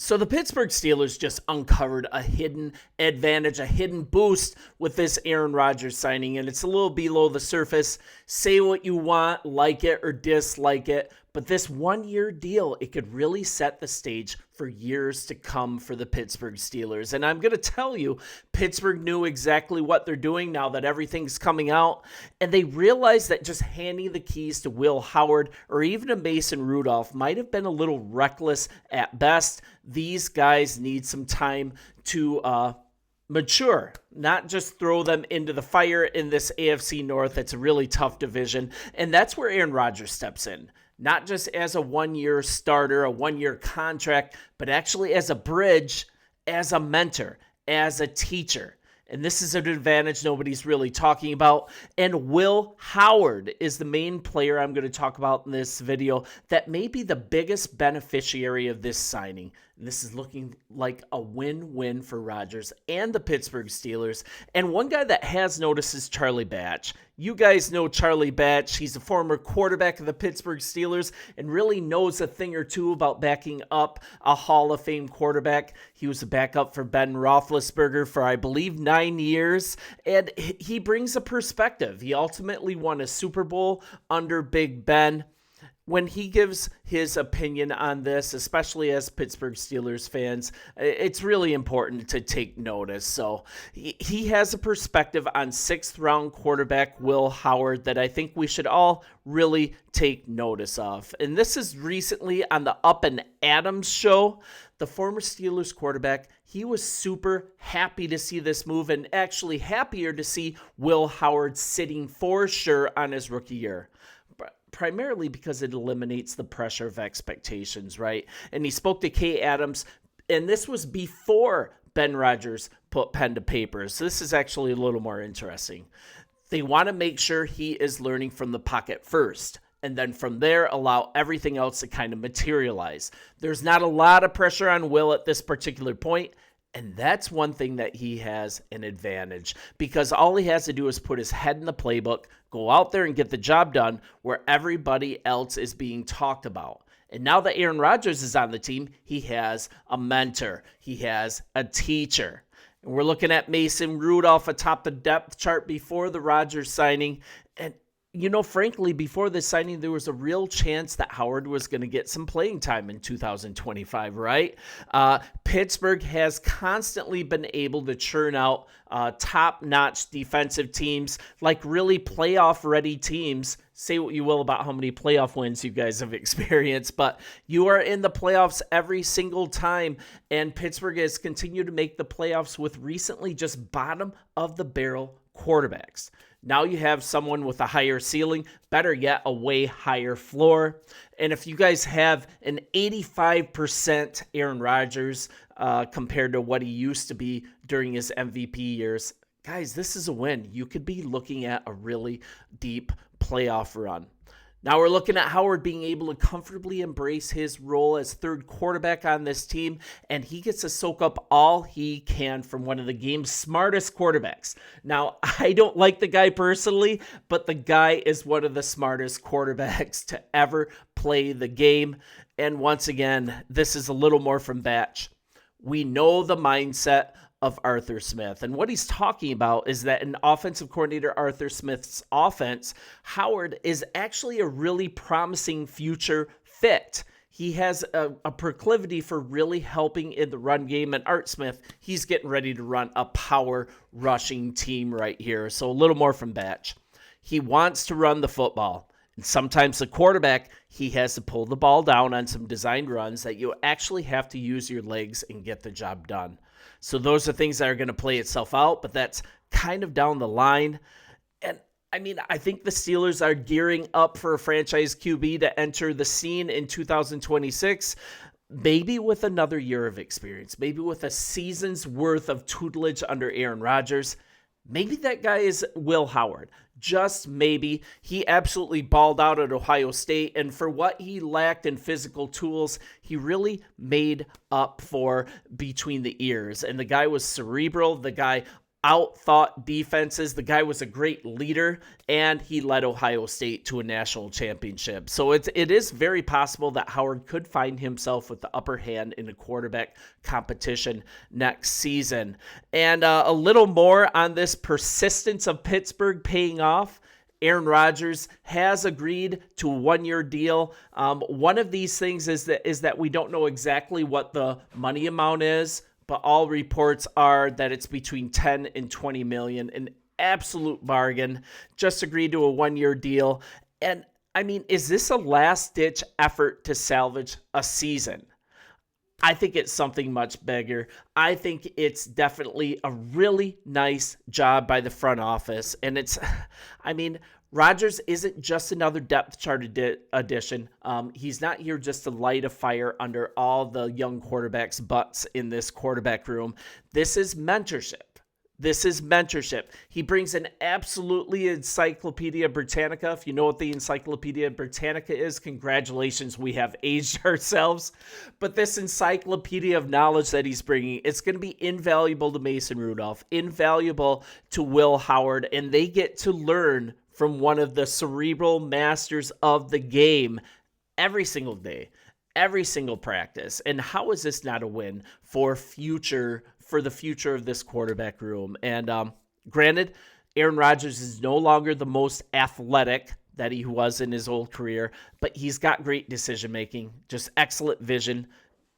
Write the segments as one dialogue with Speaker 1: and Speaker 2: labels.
Speaker 1: So the Pittsburgh Steelers just uncovered a hidden advantage, a hidden boost with this Aaron Rodgers signing, and it's a little below the surface. Say what you want, like it or dislike it, but this one-year deal, it could really set the stage for years to come for the Pittsburgh Steelers. And I'm going to tell you, Pittsburgh knew exactly what they're doing now that everything's coming out, and they realized that just handing the keys to Will Howard or even to Mason Rudolph might have been a little reckless at best. These guys need some time to mature, not just throw them into the fire in this AFC North. It's a really tough division, and that's where Aaron Rodgers steps in. Not just as a one-year starter, a one-year contract, but actually as a bridge, as a mentor, as a teacher. And this is an advantage nobody's really talking about. And Will Howard is the main player I'm going to talk about in this video that may be the biggest beneficiary of this signing. And this is looking like a win-win for Rodgers and the Pittsburgh Steelers. And one guy that has noticed is Charlie Batch. You guys know Charlie Batch. He's a former quarterback of the Pittsburgh Steelers and really knows a thing or two about backing up a Hall of Fame quarterback. He was a backup for Ben Roethlisberger for, I believe, 9 years, and he brings a perspective. He ultimately won a Super Bowl under Big Ben. When he gives his opinion on this, especially as Pittsburgh Steelers fans, it's really important to take notice. So he has a perspective on sixth-round quarterback Will Howard that I think we should all really take notice of. And this is recently on the Up and Adams show. The former Steelers quarterback, he was super happy to see this move and actually happier to see Will Howard sitting for sure on his rookie year. Primarily because it eliminates the pressure of expectations, right? And he spoke to Kay Adams, and this was before Ben Rodgers put pen to paper. So this is actually a little more interesting. They want to make sure he is learning from the pocket first, and then from there, allow everything else to kind of materialize. There's not a lot of pressure on Will at this particular point, and that's one thing that he has an advantage because all he has to do is put his head in the playbook, go out there and get the job done where everybody else is being talked about. And now that Aaron Rodgers is on the team, he has a mentor. He has a teacher. And we're looking at Mason Rudolph atop the depth chart before the Rodgers signing. And you know, frankly, before this signing, there was a real chance that Howard was going to get some playing time in 2025, right? Pittsburgh has constantly been able to churn out top-notch defensive teams, like really playoff-ready teams. Say what you will about how many playoff wins you guys have experienced, but you are in the playoffs every single time, and Pittsburgh has continued to make the playoffs with recently just bottom-of-the-barrel quarterbacks. Now you have someone with a higher ceiling, better yet, a way higher floor. And if you guys have an 85% Aaron Rodgers compared to what he used to be during his MVP years, guys, this is a win. You could be looking at a really deep playoff run. Now we're looking at Howard being able to comfortably embrace his role as third quarterback on this team, and he gets to soak up all he can from one of the game's smartest quarterbacks. Now, I don't like the guy personally, but the guy is one of the smartest quarterbacks to ever play the game. And once again, this is a little more from Batch. We know the mindset of Arthur Smith. And what he's talking about is that in offensive coordinator Arthur Smith's offense, Howard is actually a really promising future fit. He has a proclivity for really helping in the run game. And Art Smith, he's getting ready to run a power rushing team right here. So a little more from Batch. He wants to run the football. And sometimes the quarterback, he has to pull the ball down on some designed runs that you actually have to use your legs and get the job done. So those are things that are going to play itself out, but that's kind of down the line. And I mean, I think the Steelers are gearing up for a franchise QB to enter the scene in 2026, maybe with another year of experience, maybe with a season's worth of tutelage under Aaron Rodgers. Maybe that guy is Will Howard. Just maybe. He absolutely balled out at Ohio State, and for what he lacked in physical tools, he really made up for between the ears. And the guy was cerebral. The guy out-thought defenses. The guy was a great leader, and he led Ohio State to a national championship. So it is very possible that Howard could find himself with the upper hand in a quarterback competition next season. And a little more on this persistence of Pittsburgh paying off. Aaron Rodgers has agreed to a one-year deal. One of these things is that we don't know exactly what the money amount is, but all reports are that it's between 10 and 20 million, an absolute bargain. Just agreed to a one-year deal. And I mean, is this a last-ditch effort to salvage a season? I think it's something much bigger. I think it's definitely a really nice job by the front office. And Rodgers isn't just another depth chart addition. He's not here just to light a fire under all the young quarterbacks' butts in this quarterback room. This is mentorship. He brings an absolutely Encyclopedia Britannica. If you know what the Encyclopedia Britannica is, congratulations, we have aged ourselves. But this encyclopedia of knowledge that he's bringing, it's going to be invaluable to Mason Rudolph, invaluable to Will Howard, and they get to learn from one of the cerebral masters of the game every single day, every single practice. And how is this not a win for the future of this quarterback room? And granted, Aaron Rodgers is no longer the most athletic that he was in his old career, but he's got great decision-making, just excellent vision.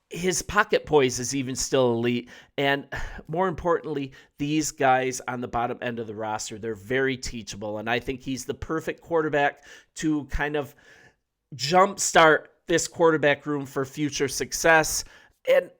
Speaker 1: His pocket poise is even still elite. And more importantly, these guys on the bottom end of the roster, they're very teachable. And I think he's the perfect quarterback to kind of jumpstart this quarterback room for future success. And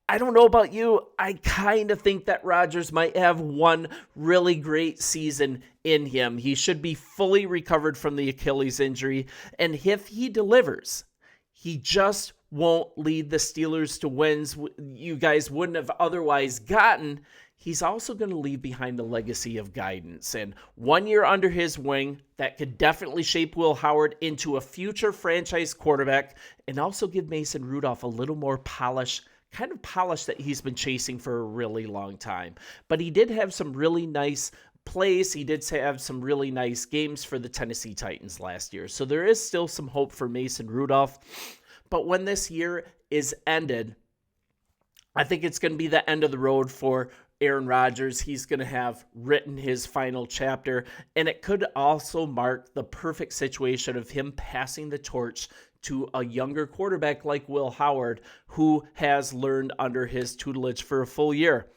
Speaker 1: I don't know about you, I kind of think that Rodgers might have one really great season in him. He should be fully recovered from the Achilles injury. And if he delivers, he just won't lead the Steelers to wins you guys wouldn't have otherwise gotten. He's also going to leave behind a legacy of guidance. And 1 year under his wing, that could definitely shape Will Howard into a future franchise quarterback and also give Mason Rudolph a little more polish that he's been chasing for a really long time. But he did have some really nice plays. He did have some really nice games for the Tennessee Titans last year. So there is still some hope for Mason Rudolph. But when this year is ended, I think it's going to be the end of the road for Aaron Rodgers. He's going to have written his final chapter, and it could also mark the perfect situation of him passing the torch to a younger quarterback like Will Howard, who has learned under his tutelage for a full year.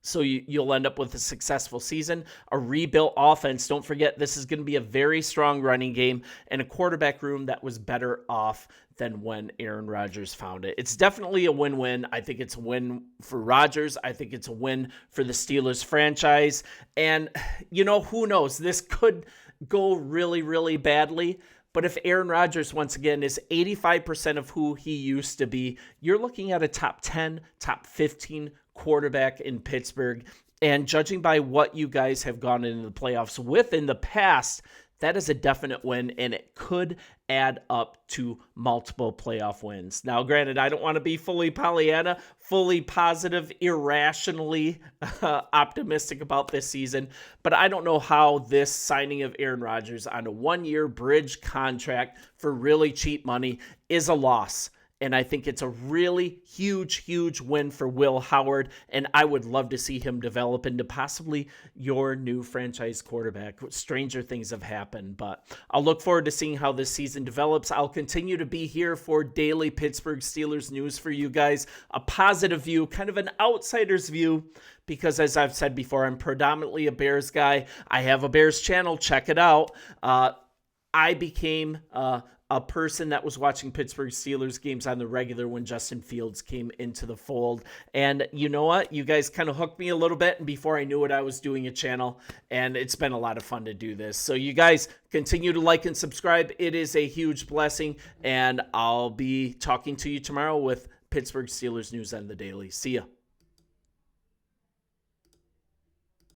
Speaker 1: So you'll end up with a successful season, a rebuilt offense. Don't forget, this is going to be a very strong running game and a quarterback room that was better off than when Aaron Rodgers found it. It's definitely a win-win. I think it's a win for Rodgers. I think it's a win for the Steelers franchise. And, who knows? This could go really, really badly. But if Aaron Rodgers, once again, is 85% of who he used to be, you're looking at a top 10, top 15 quarterback in Pittsburgh. And judging by what you guys have gone into the playoffs with in the past, that is a definite win, and it could add up to multiple playoff wins. Now, granted, I don't want to be fully Pollyanna, fully positive, irrationally optimistic about this season, but I don't know how this signing of Aaron Rodgers on a one-year bridge contract for really cheap money is a loss. And I think it's a really huge, huge win for Will Howard. And I would love to see him develop into possibly your new franchise quarterback. Stranger things have happened, but I'll look forward to seeing how this season develops. I'll continue to be here for daily Pittsburgh Steelers news for you guys. A positive view, kind of an outsider's view, because as I've said before, I'm predominantly a Bears guy. I have a Bears channel. Check it out. I became a person that was watching Pittsburgh Steelers games on the regular when Justin Fields came into the fold. And you know what? You guys kind of hooked me a little bit, and before I knew it, I was doing a channel, and it's been a lot of fun to do this. So you guys continue to like and subscribe. It is a huge blessing, and I'll be talking to you tomorrow with Pittsburgh Steelers news on the daily. See ya.